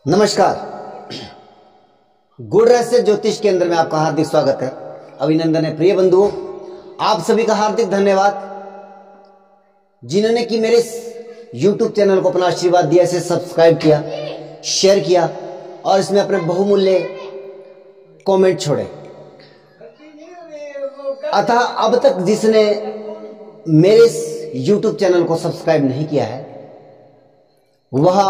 नमस्कार। गुण रहस्य ज्योतिष केंद्र में आपका हार्दिक स्वागत है। अभिनंदन है प्रिय बंधुओं, आप सभी का हार्दिक धन्यवाद जिन्होंने कि मेरे YouTube चैनल को अपना आशीर्वाद दिया, इसे सब्सक्राइब किया, शेयर किया और इसमें अपने बहुमूल्य कमेंट छोड़े। अतः अब तक जिसने मेरे YouTube चैनल को सब्सक्राइब नहीं किया है वह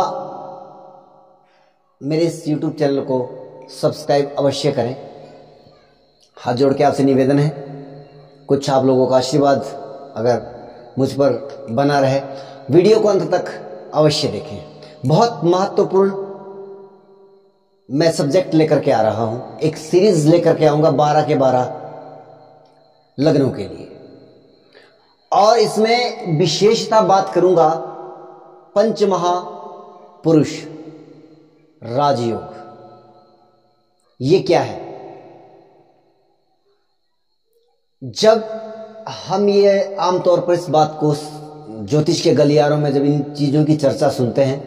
मेरे इस YouTube चैनल को सब्सक्राइब अवश्य करें। हाथ जोड़ के आपसे निवेदन है, कुछ आप लोगों का आशीर्वाद अगर मुझ पर बना रहे, वीडियो को अंत तक अवश्य देखें। बहुत महत्वपूर्ण मैं सब्जेक्ट लेकर के आ रहा हूं, एक सीरीज लेकर के आऊंगा 12 के 12 लग्नों के लिए, और इसमें विशेषता बात करूंगा पंचमहापुरुष राजयोग। ये क्या है? जब हम ये आमतौर पर इस बात को ज्योतिष के गलियारों में जब इन चीजों की चर्चा सुनते हैं,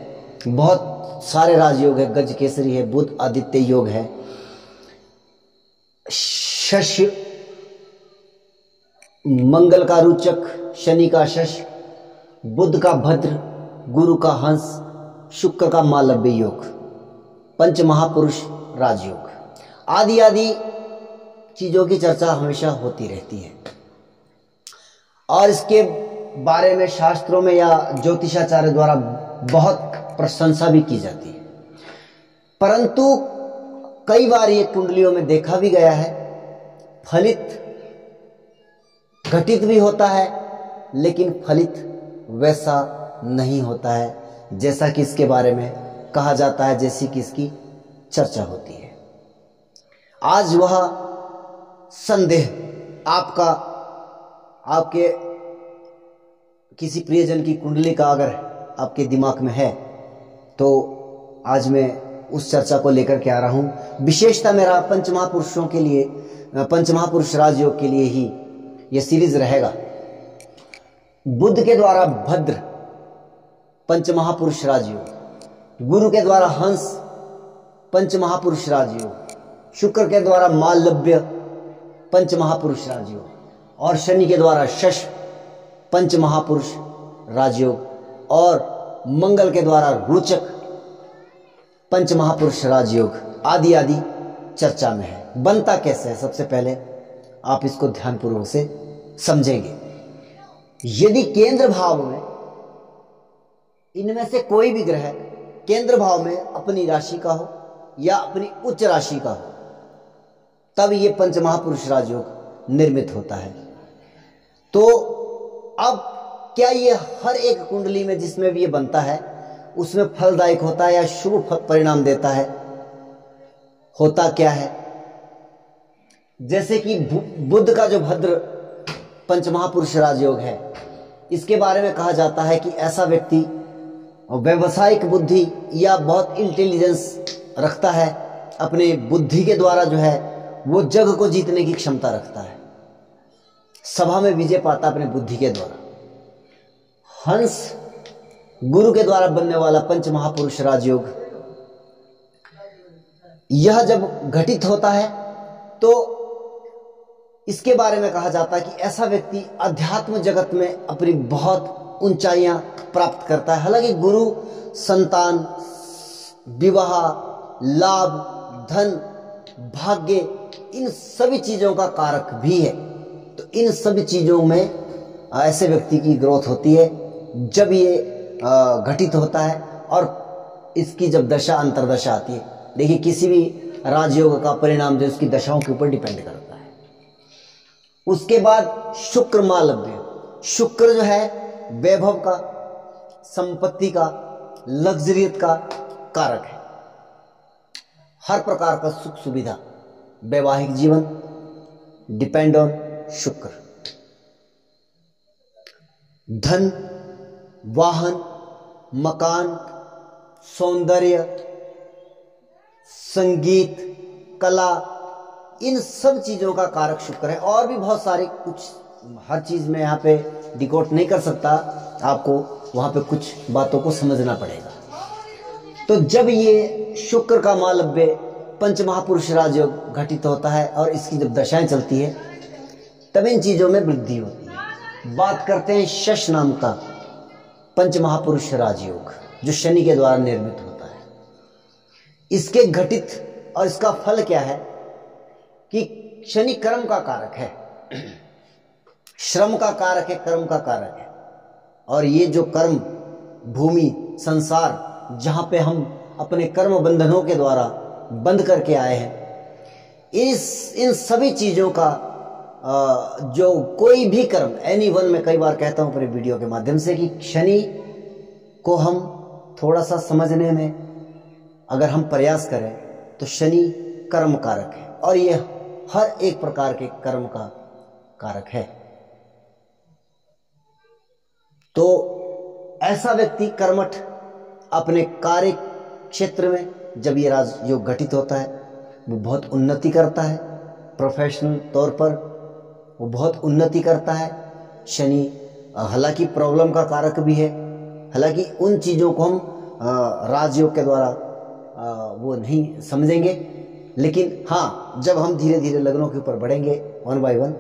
बहुत सारे राजयोग है, गज केसरी है, बुध आदित्य योग है, शश मंगल का रुचक, शनि का शश, बुध का भद्र, गुरु का हंस, शुक्र का मालव्य योग, पंच महापुरुष राजयोग आदि आदि चीजों की चर्चा हमेशा होती रहती है और इसके बारे में शास्त्रों में या ज्योतिषाचार्य द्वारा बहुत प्रशंसा भी की जाती है। परंतु कई बार ये कुंडलियों में देखा भी गया है, फलित घटित भी होता है, लेकिन फलित वैसा नहीं होता है जैसा कि इसके बारे में कहा जाता है, जैसी कि इसकी चर्चा होती है। आज वह संदेह आपके किसी प्रियजन की कुंडली का अगर आपके दिमाग में है तो आज मैं उस चर्चा को लेकर के आ रहा हूं। विशेषता मेरा पंचमहापुरुषों के लिए, पंचमहापुरुष राजयोग के लिए ही यह सीरीज रहेगा। बुध के द्वारा भद्र पंचमहापुरुष राजयोग, गुरु के द्वारा हंस पंचमहापुरुष राजयोग, शुक्र के द्वारा मालव्य पंचमहापुरुष राजयोग और शनि के द्वारा शश पंचमहापुरुष राजयोग और मंगल के द्वारा रोचक पंचमहापुरुष राजयोग आदि आदि चर्चा में है। बनता कैसे है, सबसे पहले आप इसको ध्यानपूर्वक से समझेंगे। यदि केंद्र भाव में इनमें से कोई भी ग्रह केंद्र भाव में अपनी राशि का हो या अपनी उच्च राशि का हो, तब ये पंचमहापुरुष राजयोग निर्मित होता है। तो अब क्या ये हर एक कुंडली में जिसमें भी ये बनता है उसमें फलदायक होता है या शुभ परिणाम देता है? होता क्या है? जैसे कि बुध का जो भद्र पंचमहापुरुष राजयोग है, इसके बारे में कहा जाता है कि ऐसा व्यक्ति व्यवसायिक बुद्धि या बहुत इंटेलिजेंस रखता है, अपने बुद्धि के द्वारा जो है वो जग को जीतने की क्षमता रखता है, सभा में विजय पाता अपने बुद्धि के द्वारा। हंस गुरु के द्वारा बनने वाला पंचमहापुरुष राजयोग, यह जब घटित होता है तो इसके बारे में कहा जाता है कि ऐसा व्यक्ति अध्यात्म जगत में अपनी बहुत ऊंचाइयां प्राप्त करता है। हालांकि गुरु संतान, विवाह, लाभ, धन, भाग्य, इन सभी चीजों का कारक भी है। तो इन सभी चीजों में ऐसे व्यक्ति की ग्रोथ होती है जब ये घटित होता है और इसकी जब दशा अंतरदशा आती है। देखिए, किसी भी राजयोग का परिणाम जो उसकी दशाओं के ऊपर डिपेंड करता है। उसके बाद शुक्र मालव्य, शुक्र जो है वैभव का, संपत्ति का, लग्जरियत का कारक है। हर प्रकार का सुख सुविधा, वैवाहिक जीवन डिपेंड ऑन शुक्र। धन, वाहन, मकान, सौंदर्य, संगीत, कला, इन सब चीजों का कारक शुक्र है। और भी बहुत सारे, कुछ हर चीज में यहाँ पे डिकोड नहीं कर सकता, आपको वहां पे कुछ बातों को समझना पड़ेगा। तो जब ये शुक्र का मालव्य पंच महापुरुष राजयोग घटित होता है और इसकी जब दशाएं चलती है तब इन चीजों में वृद्धि होती है। बात करते हैं शश नाम का पंच महापुरुष राजयोग जो शनि के द्वारा निर्मित होता है। इसके घटित और इसका फल क्या है कि शनि कर्म का कारक है, श्रम का कारक है, कर्म का कारक है। और ये जो कर्म भूमि संसार जहां पे हम अपने कर्म बंधनों के द्वारा बंद करके आए हैं, इन सभी चीजों का जो कोई भी कर्म एनी वन, मैं कई बार कहता हूं अपने वीडियो के माध्यम से कि शनि को हम थोड़ा सा समझने में अगर हम प्रयास करें तो शनि कर्म कारक है और ये हर एक प्रकार के कर्म का कारक है। तो ऐसा व्यक्ति कर्मठ अपने कार्य क्षेत्र में जब ये राजयोग घटित होता है वो बहुत उन्नति करता है, प्रोफेशनल तौर पर वो बहुत उन्नति करता है। शनि हालांकि प्रॉब्लम का कारक भी है, हालांकि उन चीज़ों को हम राजयोग के द्वारा वो नहीं समझेंगे, लेकिन हाँ जब हम धीरे धीरे लग्नों के ऊपर बढ़ेंगे वन बाय वन,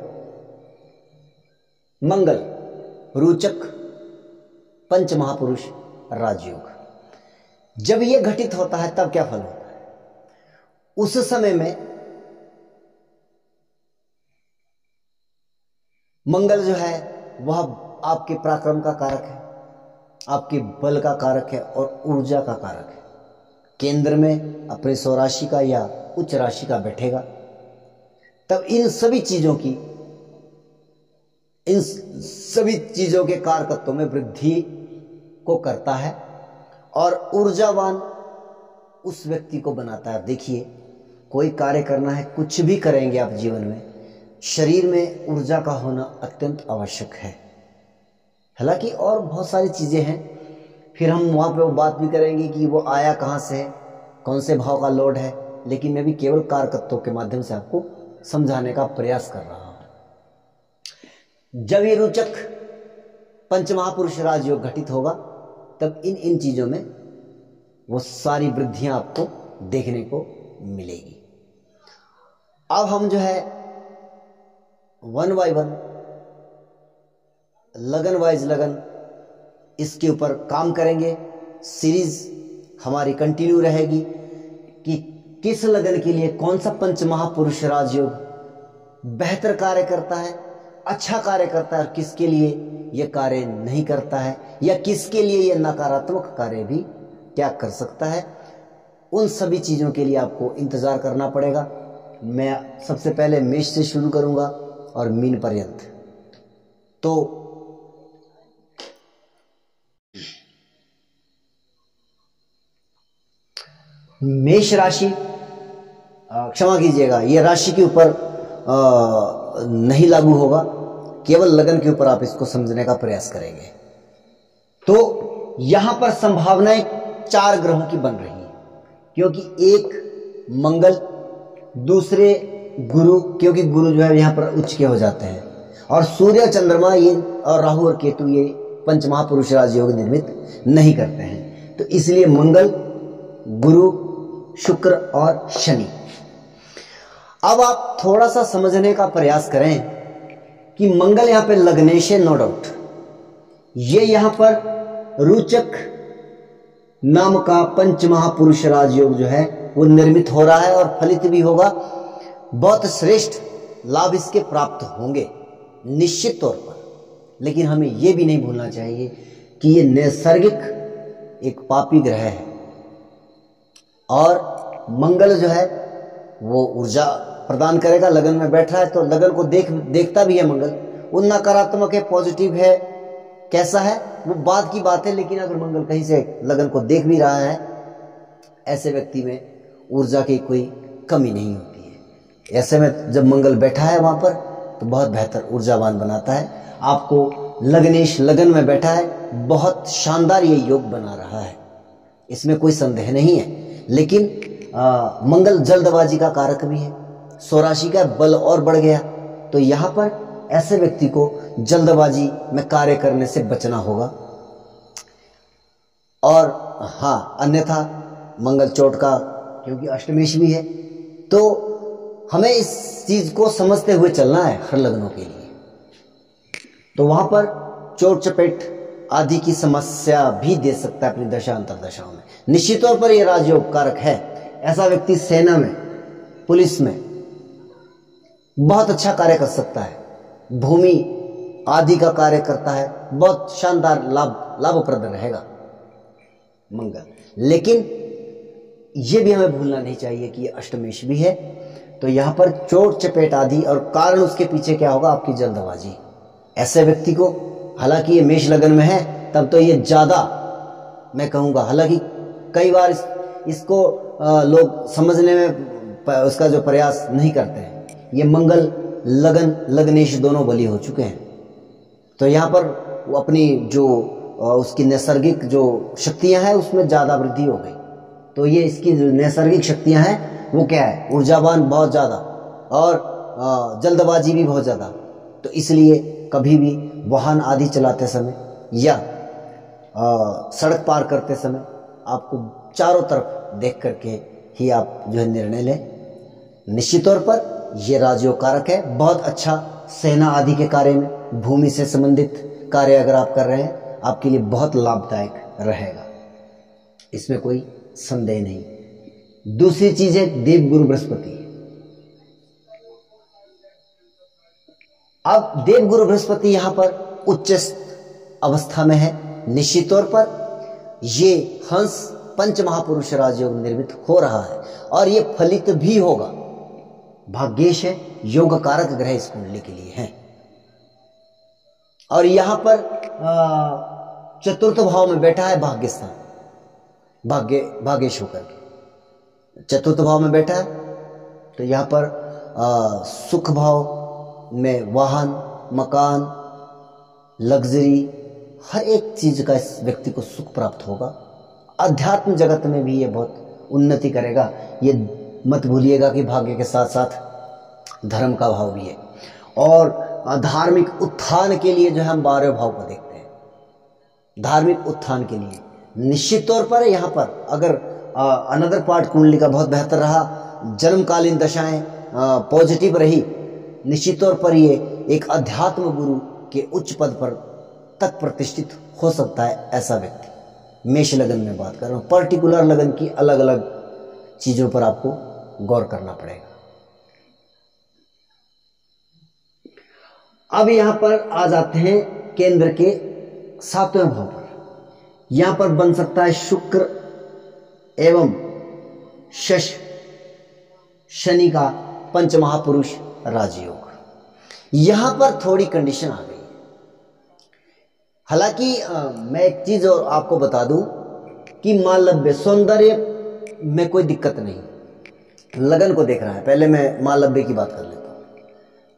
मंगल रोचक पंच महापुरुष राजयोग जब ये घटित होता है तब क्या फल होता है? उस समय में मंगल जो है वह आपके पराक्रम का कारक है, आपके बल का कारक है और ऊर्जा का कारक है। केंद्र में अपने स्वराशि का या उच्च राशि का बैठेगा तब इन सभी चीजों के कारकत्व में वृद्धि को करता है और ऊर्जावान उस व्यक्ति को बनाता है। देखिए कोई कार्य करना है, कुछ भी करेंगे आप जीवन में, शरीर में ऊर्जा का होना अत्यंत आवश्यक है। हालांकि और बहुत सारी चीजें हैं, फिर हम वहां पे वो बात भी करेंगे कि वो आया कहां से है, कौन से भाव का लोड है, लेकिन मैं भी केवल कारकत्वों के माध्यम से आपको समझाने का प्रयास कर रहा हूं। जब ये रोचक पंच महापुरुष राजयोग घटित होगा तब इन चीजों में वो सारी वृद्धियां आपको देखने को मिलेगी। अब हम जो है वन बाय वन, लगन वाइज लगन, इसके ऊपर काम करेंगे। सीरीज हमारी कंटिन्यू रहेगी कि किस लगन के लिए कौन सा पंच महापुरुष राजयोग बेहतर कार्य करता है, अच्छा कार्य करता है और किसके लिए यह कार्य नहीं करता है या किसके लिए यह नकारात्मक कार्य भी क्या कर सकता है। उन सभी चीजों के लिए आपको इंतजार करना पड़ेगा। मैं सबसे पहले मेष से शुरू करूंगा और मीन पर्यंत। तो मेष राशि, क्षमा कीजिएगा, यह राशि के ऊपर नहीं लागू होगा, केवल लगन के ऊपर आप इसको समझने का प्रयास करेंगे। तो यहां पर संभावनाएं 4 ग्रहों की बन रही है, क्योंकि एक मंगल, दूसरे गुरु, क्योंकि गुरु जो है यहां पर उच्च के हो जाते हैं, और सूर्य चंद्रमा ये और राहु और केतु ये पंच महापुरुष राजयोग निर्मित नहीं करते हैं। तो इसलिए मंगल, गुरु, शुक्र और शनि। अब आप थोड़ा सा समझने का प्रयास करें कि मंगल यहां पे लग्नेश है, नो डाउट। ये यहां पर रोचक नाम का पंच महापुरुष राजयोग जो है वो निर्मित हो रहा है और फलित भी होगा। बहुत श्रेष्ठ लाभ इसके प्राप्त होंगे निश्चित तौर पर, लेकिन हमें यह भी नहीं भूलना चाहिए कि ये नैसर्गिक एक पापी ग्रह है और मंगल जो है वो ऊर्जा प्रदान करेगा। लगन में बैठ रहा है तो लगन को देखता भी है मंगल, वो नकारात्मक है, पॉजिटिव है, कैसा है वो बात की बात है, लेकिन अगर मंगल कहीं से लगन को देख भी रहा है, ऐसे व्यक्ति में ऊर्जा की कोई कमी नहीं होती है। ऐसे में जब मंगल बैठा है वहां पर तो बहुत बेहतर ऊर्जावान बनाता है आपको। लग्नेश लगन में बैठा है, बहुत शानदार ये योग बना रहा है, इसमें कोई संदेह नहीं है। लेकिन मंगल जल्दबाजी का कारक भी है, स्वराशि का बल और बढ़ गया, तो यहां पर ऐसे व्यक्ति को जल्दबाजी में कार्य करने से बचना होगा। और हाँ, अन्यथा मंगल चोट का, क्योंकि अष्टमेश भी है। तो हमें इस चीज को समझते हुए चलना है हर लग्नों के लिए। तो वहां पर चोट चपेट आदि की समस्या भी दे सकता है अपनी दशा अंतरदशाओं में। निश्चित तौर पर यह राजयोग कारक है। ऐसा व्यक्ति सेना में, पुलिस में बहुत अच्छा कार्य कर सकता है, भूमि आदि का कार्य करता है, बहुत शानदार लाभप्रद रहेगा मंगल। लेकिन यह भी हमें भूलना नहीं चाहिए कि यह अष्टमेश भी है। तो यहां पर चोट चपेट आदि, और कारण उसके पीछे क्या होगा? आपकी जल्दबाजी। ऐसे व्यक्ति को, हालांकि ये मेष लगन में है, तब तो ये ज्यादा मैं कहूंगा, हालांकि कई बार इसको लोग समझने में उसका जो प्रयास नहीं करते हैं। ये मंगल लगन लग्नेश दोनों बली हो चुके हैं। तो यहाँ पर वो अपनी जो उसकी नैसर्गिक जो शक्तियां हैं उसमें ज्यादा वृद्धि हो गई। तो ये इसकी जो नैसर्गिक शक्तियां हैं वो क्या है? ऊर्जावान बहुत ज्यादा, और जल्दबाजी भी बहुत ज्यादा। तो इसलिए कभी भी वाहन आदि चलाते समय या सड़क पार करते समय आपको चारों तरफ देख करके ही आप जो है निर्णय लें। निश्चित तौर पर यह राजयोग कारक है, बहुत अच्छा सेना आदि के कार्य में, भूमि से संबंधित कार्य अगर आप कर रहे हैं, आपके लिए बहुत लाभदायक रहेगा, इसमें कोई संदेह नहीं। दूसरी चीज है देवगुरु बृहस्पति। अब देवगुरु बृहस्पति यहां पर उच्च अवस्था में है। निश्चित तौर पर ये हंस पंच महापुरुष राजयोग निर्मित हो रहा है, और ये फलित भी होगा। भाग्येश है, योग कारक ग्रह इस कुंडली के लिए है। और यहां पर चतुर्थ भाव में बैठा है भाग्यस्थान, भाग्येश होकर के चतुर्थ भाव में बैठा है। तो यहां पर सुख भाव में वाहन, मकान, लग्जरी, हर एक चीज का इस व्यक्ति को सुख प्राप्त होगा। अध्यात्म जगत में भी ये बहुत उन्नति करेगा। ये मत भूलिएगा कि भाग्य के साथ साथ धर्म का भाव भी है। और धार्मिक उत्थान के लिए जो है हम 12 भाव को देखते हैं, धार्मिक उत्थान के लिए। निश्चित तौर पर यहाँ पर अगर अनदर पार्ट कुंडली का बहुत बेहतर रहा, जन्मकालीन दशाएं पॉजिटिव रही, निश्चित तौर पर ये एक अध्यात्म गुरु के उच्च पद पर तक प्रतिष्ठित हो सकता है ऐसा व्यक्ति। मेष लगन में बात कर रहा हूं, पर्टिकुलर लगन की अलग अलग चीजों पर आपको गौर करना पड़ेगा। अब यहां पर आ जाते हैं केंद्र के 7वें भाव पर। यहां पर बन सकता है शुक्र एवं शनि का पंच महापुरुष राजयोग। यहां पर थोड़ी कंडीशन आ गई। हालांकि मैं एक चीज और आपको बता दूं कि मालव्य सौंदर्य में कोई दिक्कत नहीं। लगन को देख रहा है, पहले मैं मालव्य की बात कर लेता हूं।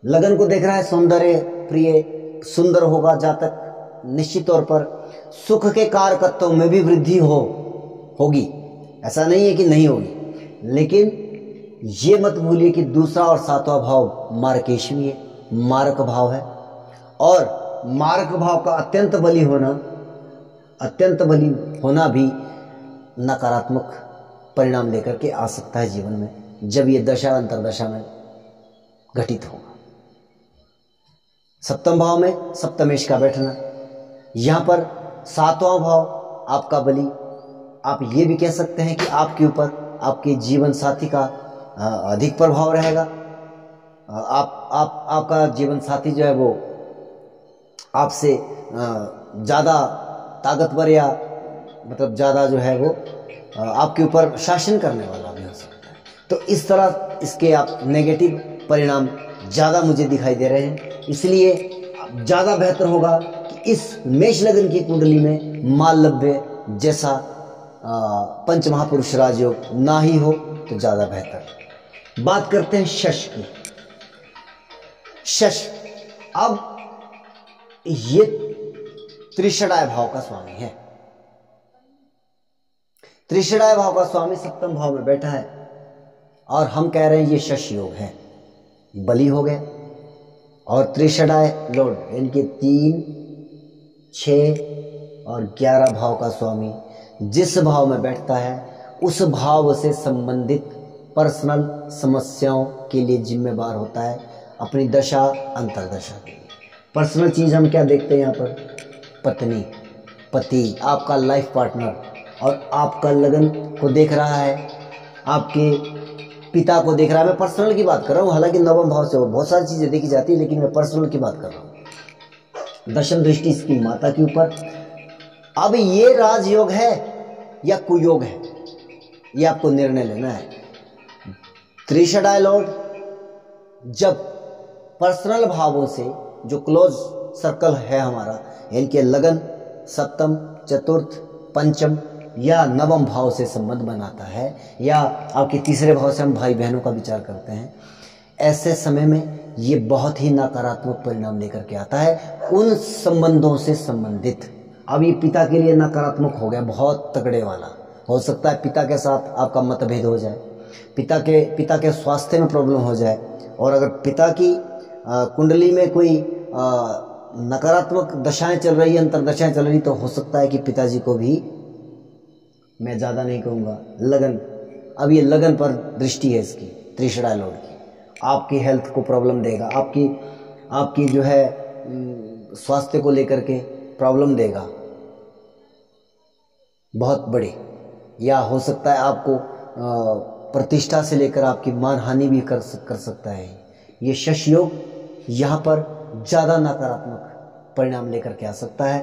लगन को देख रहा है, सौंदर्य प्रिय, सुंदर होगा जातक। निश्चित तौर पर सुख के कारकत्वों में भी वृद्धि होगी, ऐसा नहीं है कि नहीं होगी। लेकिन ये मत भूलिए कि दूसरा और 7वां भाव मार्केशवी है, मारक भाव है। और मारक भाव का अत्यंत बली होना भी नकारात्मक परिणाम लेकर के आ सकता है जीवन में, जब ये दशा अंतरदशा में घटित होगा। 7वें भाव में सप्तमेश का बैठना, यहां पर 7वां भाव आपका बली। आप ये भी कह सकते हैं कि आपके ऊपर आपके जीवन साथी का अधिक प्रभाव रहेगा। आपका जीवन साथी जो है वो आपसे ज़्यादा ताकतवर, या मतलब ज़्यादा जो है वो आपके ऊपर शासन करने वाला भी हो सकता है। तो इस तरह इसके आप नेगेटिव परिणाम ज़्यादा मुझे दिखाई दे रहे हैं। इसलिए ज़्यादा बेहतर होगा कि इस मेष लगन की कुंडली में मालव्य जैसा पंच महापुरुष राजयोग ना ही हो तो ज़्यादा बेहतर। बात करते हैं शश की। शश अब ये त्रिषडाय भाव का स्वामी है। त्रिषडाय भाव का स्वामी 7वें भाव में बैठा है, और हम कह रहे हैं ये शश योग है, बली हो गया। और त्रिषडाय लॉर्ड इनके 3, 6 और 11 भाव का स्वामी जिस भाव में बैठता है उस भाव से संबंधित पर्सनल समस्याओं के लिए जिम्मेदार होता है, अपनी दशा अंतर्दशा के लिए। पर्सनल चीज़ हम क्या देखते हैं यहाँ पर, पत्नी, पति, आपका लाइफ पार्टनर, और आपका लगन को देख रहा है, आपके पिता को देख रहा है। मैं पर्सनल की बात कर रहा हूँ, हालांकि नवम भाव से बहुत सारी चीज़ें देखी जाती है, लेकिन मैं पर्सनल की बात कर रहा हूँ। दशम दृष्टि इसकी माता के ऊपर। अब ये राजयोग है या कुयोग है, ये आपको निर्णय लेना है। त्रिशडाय लॉर्ड जब पर्सनल भावों से, जो क्लोज सर्कल है हमारा, इनके लगन, सप्तम, चतुर्थ, पंचम या नवम भाव से संबंध बनाता है, या आपके तीसरे भाव से हम भाई बहनों का विचार करते हैं, ऐसे समय में ये बहुत ही नकारात्मक परिणाम लेकर के आता है उन संबंधों से संबंधित। अब ये पिता के लिए नकारात्मक हो गया, बहुत तगड़े वाला। हो सकता है पिता के साथ आपका मतभेद हो जाए, पिता के स्वास्थ्य में प्रॉब्लम हो जाए, और अगर पिता की कुंडली में कोई नकारात्मक दशाएं चल रही, अंतरदशाएं चल रही, तो हो सकता है कि पिताजी को भी, मैं ज़्यादा नहीं कहूँगा, लगन, अब ये लगन पर दृष्टि है इसकी, त्रिशडाय लॉर्ड की, आपकी हेल्थ को प्रॉब्लम देगा, आपकी जो है स्वास्थ्य को लेकर के प्रॉब्लम देगा बहुत बड़ी, या हो सकता है आपको प्रतिष्ठा से लेकर आपकी मान हानि भी कर सकता है। ये शश योग यहाँ पर ज़्यादा नकारात्मक परिणाम लेकर के आ सकता है।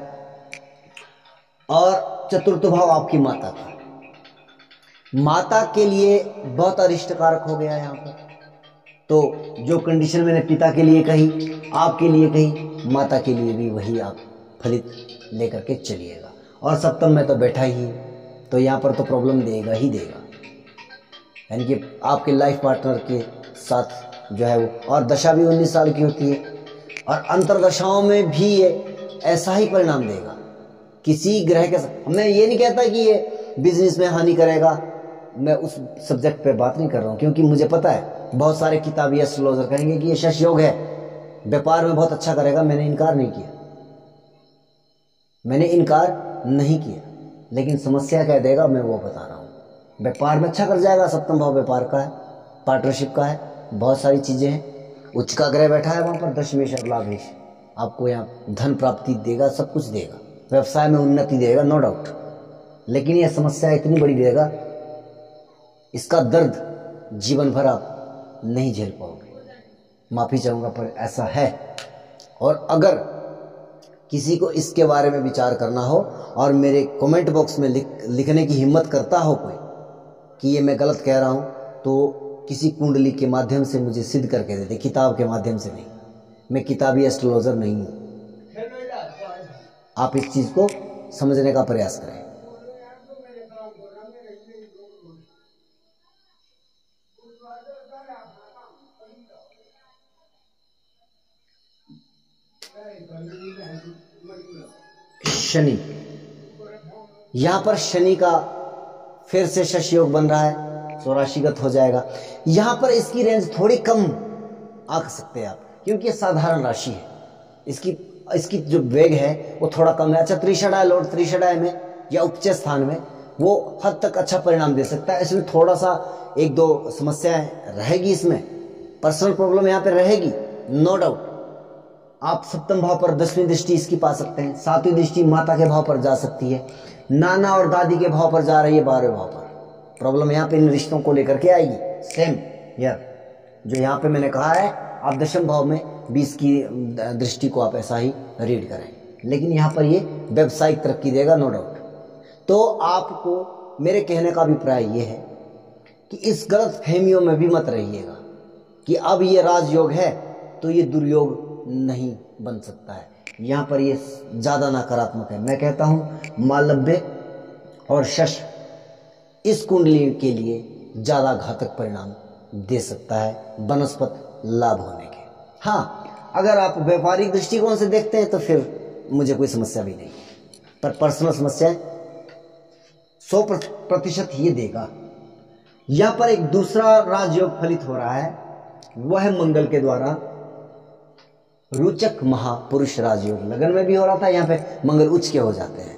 और चतुर्थ भाव आपकी माता का, माता के लिए बहुत अरिष्टकारक हो गया यहाँ पर। तो जो कंडीशन मैंने पिता के लिए कही, आपके लिए कही, माता के लिए भी वही आप फलित लेकर के चलिएगा। और सप्तम में तो बैठा ही, तो यहाँ पर तो प्रॉब्लम देगा ही देगा, यानी कि आपके लाइफ पार्टनर के साथ जो है वो। और दशा भी 19 साल की होती है, और अंतरदशाओं में भी ये ऐसा ही परिणाम देगा किसी ग्रह के साथ। मैं ये नहीं कहता कि ये बिजनेस में हानि करेगा, मैं उस सब्जेक्ट पे बात नहीं कर रहा हूँ, क्योंकि मुझे पता है बहुत सारे किताबी एस्ट्रोलॉजर कहेंगे कि ये शश योग है, व्यापार में बहुत अच्छा करेगा। मैंने इनकार नहीं किया, लेकिन समस्या कह देगा, मैं वो बता रहा हूँ। व्यापार में अच्छा कर जाएगा, सप्तम भाव व्यापार का है, पार्टनरशिप का है, बहुत सारी चीज़ें हैं। उच्च का ग्रह बैठा है वहाँ पर, दशमेश और लाभेश, आपको यहाँ धन प्राप्ति देगा, सब कुछ देगा, व्यवसाय में उन्नति देगा, नो डाउट। लेकिन यह समस्या इतनी बड़ी देगा, इसका दर्द जीवन भर आप नहीं झेल पाओगे, माफ़ी चाहूँगा पर ऐसा है। और अगर किसी को इसके बारे में विचार करना हो और मेरे कमेंट बॉक्स में लिखने की हिम्मत करता हो कोई कि ये मैं गलत कह रहा हूँ, तो किसी कुंडली के माध्यम से मुझे सिद्ध करके दे दे, किताब के माध्यम से नहीं। मैं किताबी एस्ट्रोलॉजर नहीं हूँ, आप इस चीज़ को समझने का प्रयास करें। शनि, यहां पर शनि का फिर से शश योग बन रहा है, स्वराशिगत हो जाएगा। यहां पर इसकी रेंज थोड़ी कम आ सकते हैं आप, क्योंकि ये साधारण राशि है, इसकी जो वेग है वो थोड़ा कम है। अच्छा, त्रिशडाय लॉर्ड त्रिशडाय में या उपचय स्थान में वो हद तक अच्छा परिणाम दे सकता है। इसमें थोड़ा सा एक दो समस्याएं रहेगी, इसमें पर्सनल प्रॉब्लम यहाँ पे रहेगी, नो डाउट। आप सप्तम भाव पर 10वीं दृष्टि इसकी पा सकते हैं, 7वीं दृष्टि माता के भाव पर जा सकती है, नाना और दादी के भाव पर जा रही है, 12वें भाव पर। प्रॉब्लम यहाँ पे इन रिश्तों को लेकर के आएगी। सेम यार, जो यहाँ पे मैंने कहा है, आप दशम भाव में 20 की दृष्टि को आप ऐसा ही रीड करें, लेकिन यहाँ पर ये व्यावसायिक तरक्की देगा, नो डाउट। तो आपको मेरे कहने का अभिप्राय ये है कि इस गलत फहमियों में भी मत रहिएगा कि अब ये राजयोग है तो ये दुर्योग नहीं बन सकता है। यहाँ पर ये ज़्यादा नकारात्मक है। मैं कहता हूँ मालव्य और शश इस कुंडली के लिए ज़्यादा घातक परिणाम दे सकता है वनस्पत लाभ होने के। हाँ, अगर आप व्यापारिक दृष्टिकोण से देखते हैं तो फिर मुझे कोई समस्या भी नहीं, पर पर्सनल समस्याएं 100% ये देगा। यहाँ पर एक दूसरा राजयोग फलित हो रहा है, वह है मंगल के द्वारा रोचक महापुरुष राजयोग। लगन में भी हो रहा था, यहाँ पे मंगल उच्च के हो जाते हैं।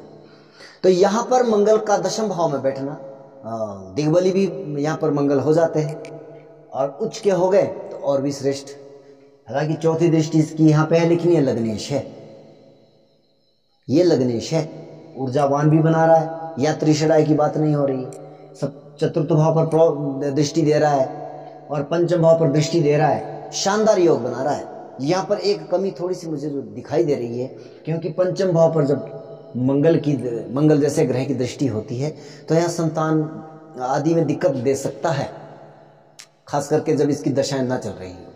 तो यहाँ पर मंगल का दशम भाव में बैठना दिग्बली भी यहाँ पर मंगल हो जाते हैं, और उच्च के हो गए तो और भी श्रेष्ठ। हालांकि चौथी दृष्टि इसकी यहाँ पे है, लेकिन ये लग्नेश है, ये लग्नेश है, ऊर्जावान भी बना रहा है, या त्रिषणाय की बात नहीं हो रही, सब चतुर्थ भाव पर दृष्टि दे रहा है और पंचम भाव पर दृष्टि दे रहा है, शानदार योग बना रहा है। यहाँ पर एक कमी थोड़ी सी मुझे जो दिखाई दे रही है, क्योंकि पंचम भाव पर जब मंगल जैसे ग्रह की दृष्टि होती है तो यहाँ संतान आदि में दिक्कत दे सकता है, खास करके जब इसकी दशाएं ना चल रही हो।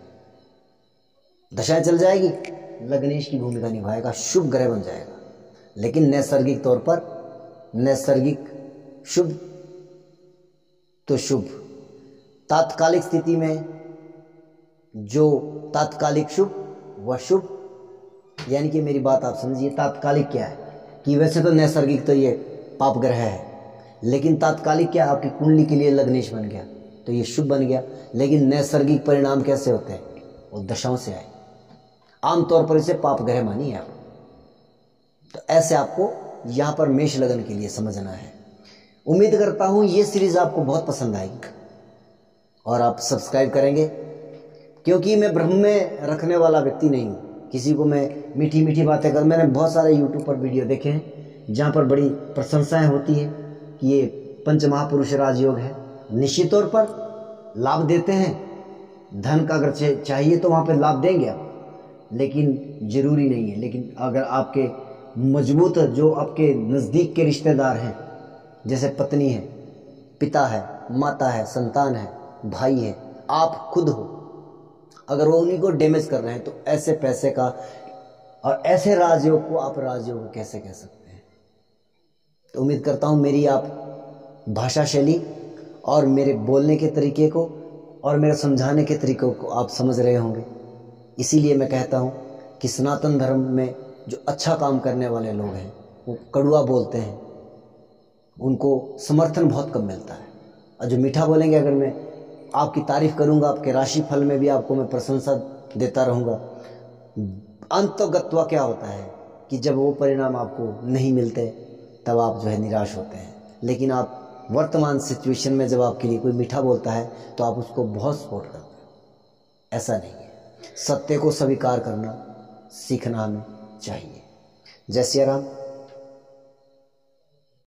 दशाएं चल जाएगी, लग्नेश की भूमिका निभाएगा, शुभ ग्रह बन जाएगा। लेकिन नैसर्गिक तौर पर, नैसर्गिक शुभ तो शुभ, तात्कालिक स्थिति में जो तात्कालिक शुभ वह शुभ, यानी कि मेरी बात आप समझिए, तात्कालिक क्या है कि वैसे तो नैसर्गिक तो ये पाप ग्रह है, लेकिन तात्कालिक क्या, आपकी कुंडली के लिए लग्नेश बन गया तो ये शुभ बन गया। लेकिन नैसर्गिक परिणाम कैसे होते हैं, वो दशाओं से आए, आमतौर पर इसे पाप ग्रह मानिए आप। तो ऐसे आपको यहाँ पर मेष लगन के लिए समझना है। उम्मीद करता हूँ ये सीरीज आपको बहुत पसंद आएगी और आप सब्सक्राइब करेंगे, क्योंकि मैं भ्रम में रखने वाला व्यक्ति नहीं हूँ, किसी को मैं मीठी मीठी बातें कर। मैंने बहुत सारे यूट्यूब पर वीडियो देखे हैं जहाँ पर बड़ी प्रशंसाएं होती है कि ये पंच महापुरुष राजयोग है, निश्चित तौर पर लाभ देते हैं, धन का अगर चाहिए तो वहाँ पर लाभ देंगे आप, लेकिन जरूरी नहीं है। लेकिन अगर आपके मजबूत जो आपके नज़दीक के रिश्तेदार हैं, जैसे पत्नी है, पिता है, माता है, संतान है, भाई है, आप खुद हो, अगर वो उन्हीं को डैमेज कर रहे हैं तो ऐसे पैसे का और ऐसे राजयोग को आप राजयोग कैसे कह सकते हैं। तो उम्मीद करता हूँ मेरी आप भाषा शैली और मेरे बोलने के तरीके को और मेरे समझाने के तरीकों को आप समझ रहे होंगे। इसीलिए मैं कहता हूँ कि सनातन धर्म में जो अच्छा काम करने वाले लोग हैं वो कड़वा बोलते हैं, उनको समर्थन बहुत कम मिलता है, और जो मीठा बोलेंगे, अगर मैं आपकी तारीफ करूंगा, आपके राशि फल में भी आपको मैं प्रशंसा देता रहूंगा, अंतगत्वा क्या होता है कि जब वो परिणाम आपको नहीं मिलते तब आप जो है निराश होते हैं। लेकिन आप वर्तमान सिचुएशन में जब आपके लिए कोई मीठा बोलता है तो आप उसको बहुत सपोर्ट करते हैं। ऐसा नहीं है, सत्य को स्वीकार करना सीखना हमें चाहिए। जय सिया राम।